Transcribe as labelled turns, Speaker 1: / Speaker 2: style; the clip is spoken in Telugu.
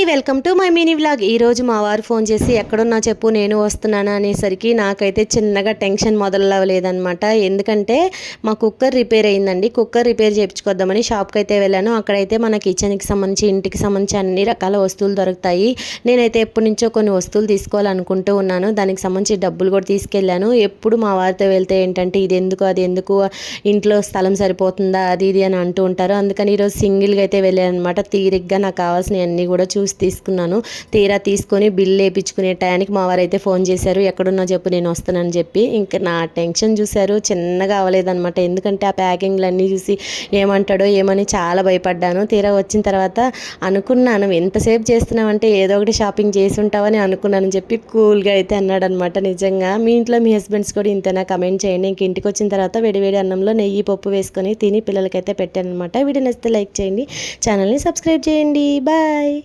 Speaker 1: Welcome to my mini vlog. ఈరోజు మా వారు ఫోన్ చేసి ఎక్కడున్నా చెప్పు నేను వస్తున్నాను అనేసరికి నాకైతే చిన్నగా టెన్షన్ మొదలవ్వలేదనమాట. ఎందుకంటే మా కుక్కర్ రిపేర్ అయిందండి. కుక్కర్ రిపేర్ చేయించుకొద్దామని షాప్కి అయితే వెళ్ళాను. అక్కడైతే మన కిచెన్కి సంబంధించి ఇంటికి సంబంధించి అన్ని రకాల వస్తువులు దొరుకుతాయి. నేనైతే ఎప్పటి నుంచో కొన్ని వస్తువులు తీసుకోవాలనుకుంటూ ఉన్నాను. దానికి సంబంధించి డబ్బులు కూడా తీసుకెళ్ళాను. ఎప్పుడు మా వారితో వెళ్తే ఏంటంటే ఇది ఎందుకు అది ఎందుకు, ఇంట్లో స్థలం సరిపోతుందా అది ఇది అని అంటూ ఉంటారు. అందుకని ఈరోజు సింగిల్గా అయితే వెళ్ళాను అనమాట. తీరిగ్గా నాకు కావాల్సినవి అన్నీ కూడా చూసి తీసుకున్నాను. తీరా తీసుకొని బిల్లు వేయించుకునే టయానికి మా వారైతే ఫోన్ చేశారు, ఎక్కడున్నా చెప్పు నేను వస్తానని చెప్పి. ఇంకా నా టెన్షన్ చూశారు, చిన్నగా అవ్వలేదన్నమాట. ఎందుకంటే ఆ ప్యాకింగ్లు అన్నీ చూసి ఏమంటాడో ఏమని చాలా భయపడ్డాను. తీరా వచ్చిన తర్వాత అనుకున్నాను, ఎంతసేపు చేస్తున్నావంటే ఏదో ఒకటి షాపింగ్ చేసి ఉంటావని అనుకున్నాను చెప్పి కూల్గా అయితే అన్నాడనమాట. నిజంగా మీ ఇంట్లో మీ హస్బెండ్స్ కూడా ఇంతేనా? కమెంట్ చేయండి. ఇంక ఇంటికి వచ్చిన తర్వాత వేడివేడి అన్నంలో నెయ్యి పప్పు వేసుకొని తిని పిల్లలకైతే పెట్టాను అనమాట. వీడియో నచ్చితే లైక్ చేయండి, ఛానల్ని సబ్స్క్రైబ్ చేయండి. బాయ్.